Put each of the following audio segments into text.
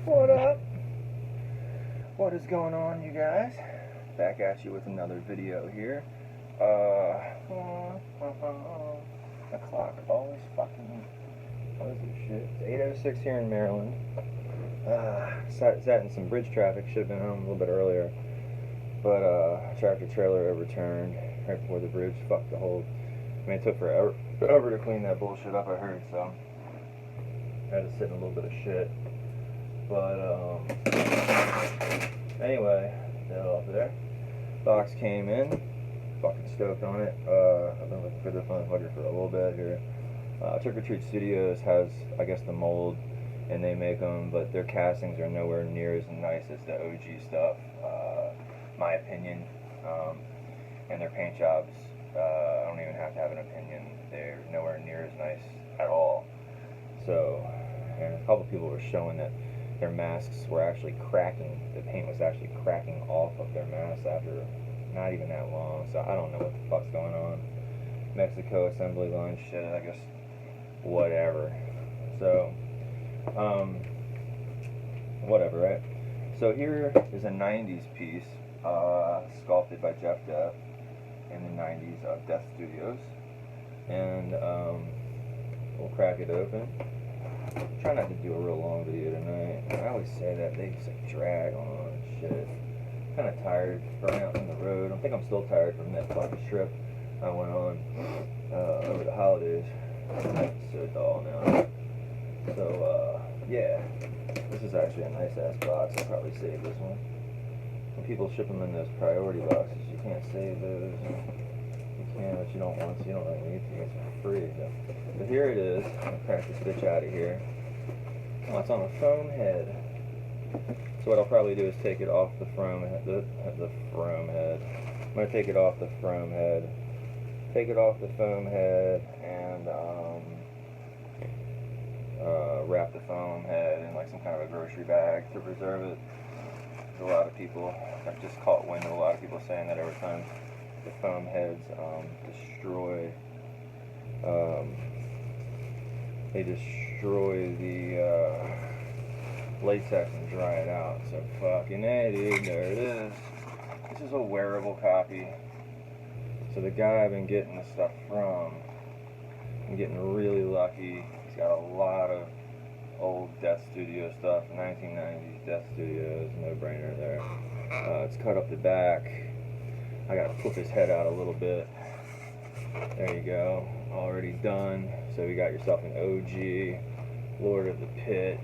What up? What is going on, you guys? Back at you with another video here. The clock always fucking... What is this shit? It's 8:06 here in Maryland. Sat in some bridge traffic. Should have been home a little bit earlier. But tractor trailer overturned right before the bridge. Fucked the whole... I mean, it took forever to clean that bullshit up, I heard, so... I had to sit in a little bit of shit. But, anyway, that off there. Box came in. Fucking stoked on it. I've been looking for this motherfucker for a little bit here. Trick or Treat Studios has, I guess, the mold, and they make them, but their castings are nowhere near as nice as the OG stuff, my opinion. And their paint jobs, I don't even have to have an opinion. They're nowhere near as nice at all. So, and a couple people were showing that their masks were actually cracking. The paint was actually cracking off of their masks after not even that long. So I don't know what the fuck's going on. Mexico assembly line shit, I guess, whatever. So, whatever, right? So here is a 90s piece, sculpted by Pit.Jeff in the 90s of Death Studios. And we'll crack it open. Try not to do a real long video tonight. I always say that, they just like drag on and shit. Kind of tired, burning out on the road. I think I'm still tired from that fucking trip I went on over the holidays. I'm so dull now. So, yeah. This is actually a nice ass box. I'll probably save this one. When people ship them in those priority boxes, you can't save those. You can, but you don't want to. You don't really need to. It's for free. So here it is. I'm going to crack this bitch out of here. Oh, it's on a foam head. So what I'll probably do is take it off the foam head. The foam head. I'm going to take it off the foam head. Take it off the foam head and wrap the foam head in like some kind of a grocery bag to preserve it. There's a lot of people, I've just caught wind of a lot of people saying that every time the foam heads destroy the latex and dry it out. So fucking A, dude, there it is. This is a wearable copy. So the guy I've been getting this stuff from, I'm getting really lucky. He's got a lot of old Death Studio stuff, 1990s Death Studios, no brainer there. It's cut up the back. I gotta flip his head out a little bit. There you go, already done. So you got yourself an OG Lord of the Pit.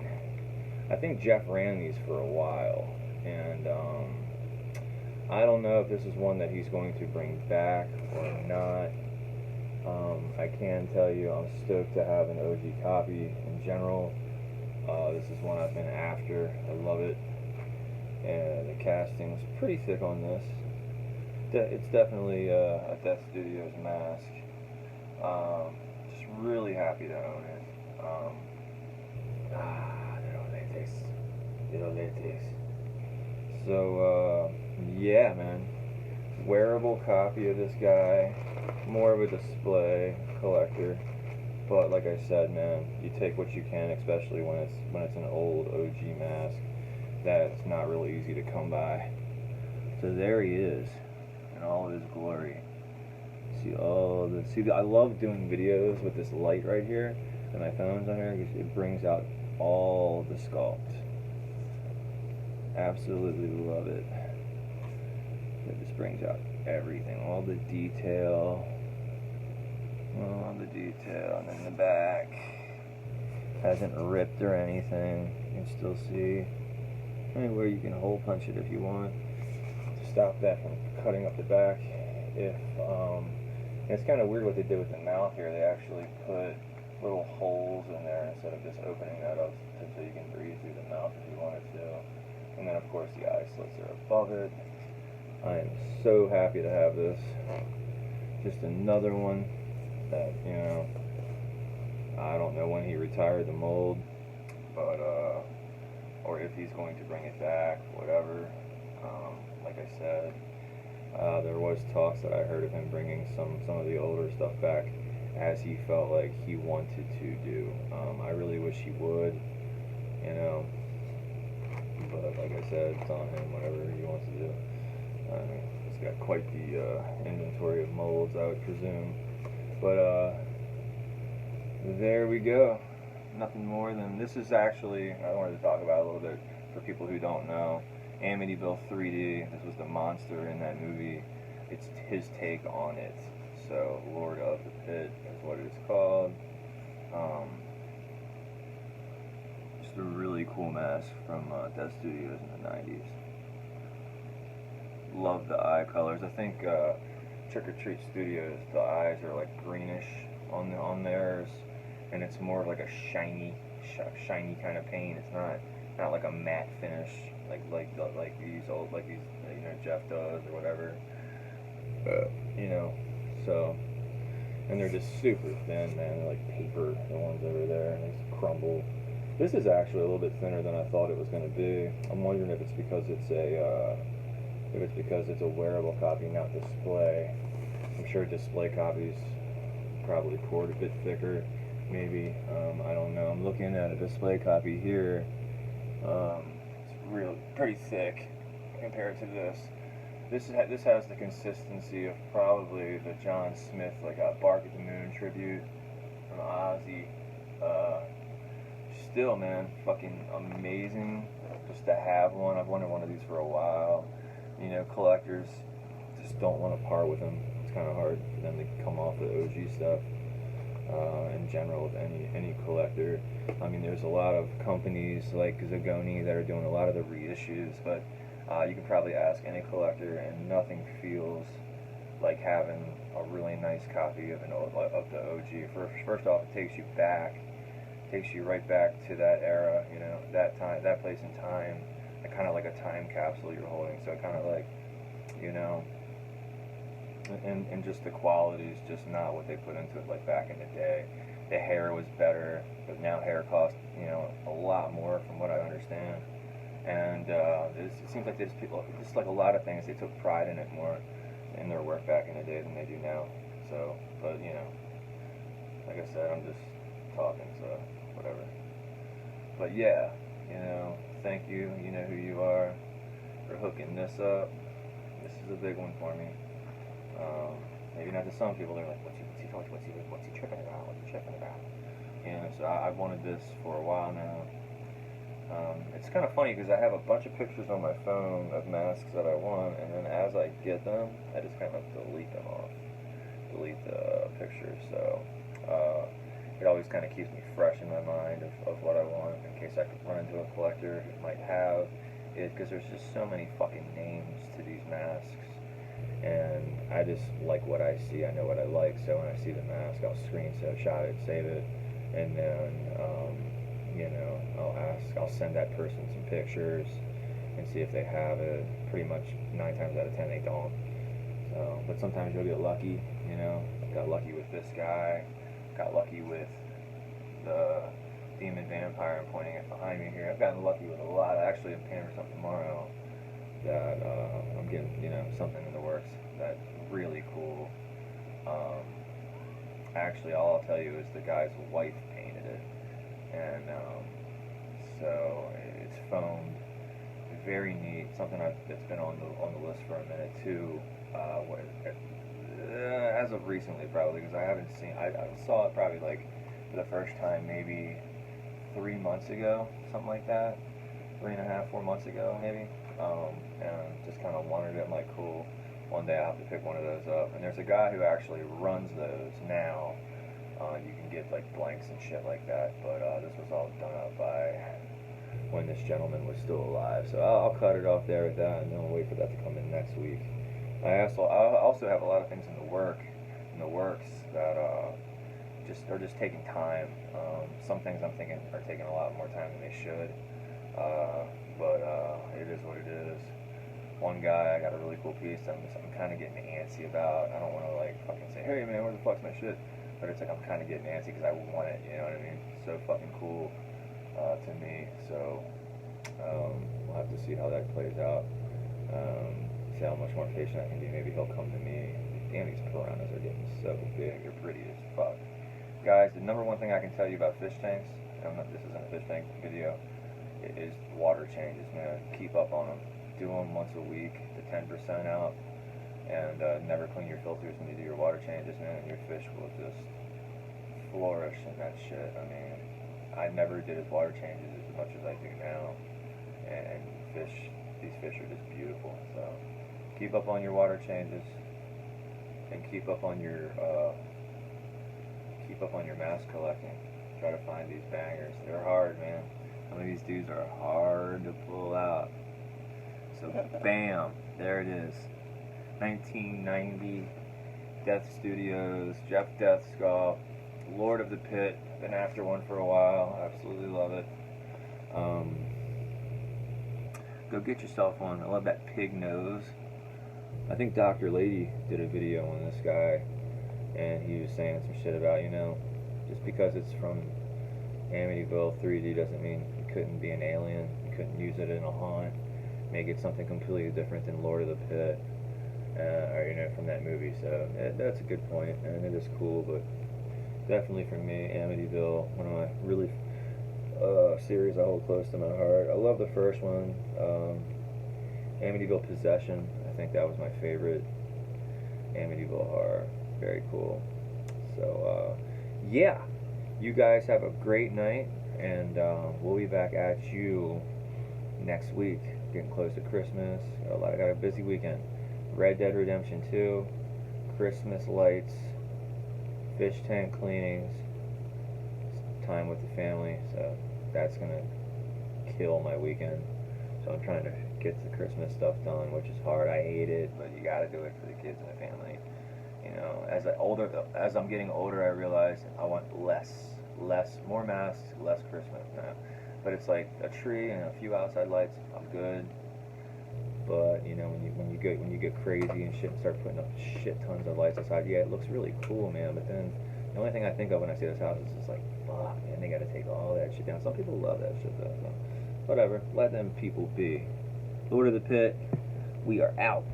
I think Jeff ran these for a while, and I don't know if this is one that he's going to bring back or not. I can tell you I'm stoked to have an OG copy in general. This is one I've been after. I love it. And the casting's pretty thick on this. It's definitely a Death Studios mask. Just really happy to own it. Little latex. So, yeah, man. Wearable copy of this guy. More of a display collector. But like I said, man, you take what you can, especially when it's an old OG mask that's not really easy to come by. So there he is, in all of his glory. See, I love doing videos with this light right here, and my phone's on here because it brings out all the sculpt. Absolutely love it. It just brings out everything, all the detail. And then the back hasn't ripped or anything. You can still see anywhere you can hole punch it if you want to stop that from cutting up the back. It's kind of weird what they did with the mouth here. They actually put little holes in there instead of just opening that up so you can breathe through the mouth if you wanted to. And then of course the eye slits are above it. I am so happy to have this. Just another one that, you know, I don't know when he retired the mold, but or if he's going to bring it back, whatever. Like I said, there was talks that I heard of him bringing some of the older stuff back as he felt like he wanted to do. I really wish he would, you know. said, it's on him, whatever he wants to do. He's got quite the inventory of molds, I would presume. But there we go. Nothing more than, this is actually, I wanted to talk about a little bit for people who don't know. Amityville 3D, this was the monster in that movie. It's his take on it. So, Lord of the Pit is what it is called. Just a really cool mask from Death Studios in the 90s. Love the eye colors. I think Trick or Treat Studios, the eyes are like greenish on theirs, and it's more of like a shiny kind of paint. It's not like a matte finish like these Jeff does or whatever. You know, so, and they're just super thin, man. They're like paper, the ones over there, and they just crumble. This is actually a little bit thinner than I thought it was going to be. I'm wondering if it's because it's a wearable copy, not display. I'm sure display copies probably poured a bit thicker, maybe. I don't know. I'm looking at a display copy here. It's pretty thick compared to this. This has the consistency of probably the John Smith, like a Bark at the Moon tribute from Ozzy. Still, man, fucking amazing just to have one. I've wanted one of these for a while. You know, collectors just don't want to part with them. It's kind of hard for them to come off the OG stuff in general with any collector. I mean, there's a lot of companies like Zagoni that are doing a lot of the reissues, but you can probably ask any collector, and nothing feels like having a really nice copy of the OG. First off, it takes you right back to that era, you know, that time, that place in time, kind of like a time capsule you're holding. So kind of like, you know, and just the quality is just not what they put into it like back in the day. The hair was better, but now hair costs, you know, a lot more from what I understand. And it seems like just like a lot of things, they took pride in it more in their work back in the day than they do now. So, but you know, like I said, I'm just talking, so whatever. But yeah, you know, thank you. You know who you are for hooking this up. This is a big one for me. Maybe not to some people. They're like, what's he tripping about? What's he tripping about? You know, so I've wanted this for a while now. It's kind of funny because I have a bunch of pictures on my phone of masks that I want, and then as I get them, I just kind of delete them off. Delete the pictures. So it always kind of keeps me fresh in my mind of what I want, in case I could run into a collector who might have it, because there's just so many fucking names to these masks, and I just like what I see. I know what I like, so when I see the mask, I'll screenshot it, save it, and then you know, I'll send that person some pictures and see if they have it. Pretty much 9 times out of 10 they don't. So, but sometimes you'll get lucky, you know. Got lucky with this guy. Got lucky with the demon vampire I'm pointing at behind me here. I've gotten lucky with a lot. Actually, I'm paying for something tomorrow that I'm getting, you know, something in the works that's really cool. Actually, all I'll tell you is the guy's wife painted it. And so it's foamed, very neat. Something that's been on the list for a minute too. As of recently, probably, because I haven't seen. I saw it probably like for the first time maybe 3 months ago, something like that. 3.5, 4 months ago, maybe. And just kind of wanted it. I'm like, cool. One day I'll have to pick one of those up. And there's a guy who actually runs those now. You can get like blanks and shit like that, but this was all done up by when this gentleman was still alive. So I'll cut it off there with that, and then I'll wait for that to come in next week. I also have a lot of things in the works that are just taking time. Some things I'm thinking are taking a lot more time than they should, but it is what it is. One guy, I got a really cool piece I'm kind of getting antsy about. I don't want to like fucking say, hey man, where the fuck's my shit? But it's like I'm kind of getting antsy because I want it, you know what I mean? It's so fucking cool to me. So we'll have to see how that plays out. See how much more patient I can be. Maybe he'll come to me. Damn, these piranhas are getting so big. They're pretty as fuck. Guys, the number one thing I can tell you about fish tanks, this isn't a fish tank video, is water changes, man. Keep up on them. Do them once a week, the 10% out, and never clean your filters when you do your water changes, man, and your fish will just flourish in that shit. I mean, I never did his water changes as much as I do now, and these fish are just beautiful. So keep up on your water changes, and keep up on your mass collecting. Try to find these bangers. They're hard, man. Some of these dudes are hard to pull out. So bam, there it is. 1990 Death Studios, Jeff Death Sculpt, Lord of the Pit. Been after one for a while. Absolutely love it. Go get yourself one. I love that pig nose. I think Dr. Lady did a video on this guy, and he was saying some shit about, you know, just because it's from Amityville 3D doesn't mean it couldn't be an alien. You couldn't use it in a haunt. Make it something completely different than Lord of the Pit, or, you know, from that movie. So that's a good point, and it is cool. But definitely for me, Amityville, one of my really series I hold close to my heart. I love the first one, Amityville Possession. I think that was my favorite Amityville horror. Very cool. So yeah, you guys have a great night, and we'll be back at you next week. Getting close to Christmas. I got a busy weekend. Red Dead Redemption 2, Christmas lights, fish tank cleanings, time with the family. So that's gonna kill my weekend. So I'm trying to get the Christmas stuff done, which is hard. I hate it, but you gotta do it for the kids and the family. You know, as I'm getting older, I realize I want more masks, less Christmas. Now, but it's like a tree and a few outside lights, I'm good. But you know, when you get crazy and shit and start putting up shit tons of lights outside, yeah, it looks really cool, man. But then the only thing I think of when I see this house is just like, fuck, man, they gotta take all that shit down. Some people love that shit though. So whatever, let them people be. Lord of the Pit, we are out.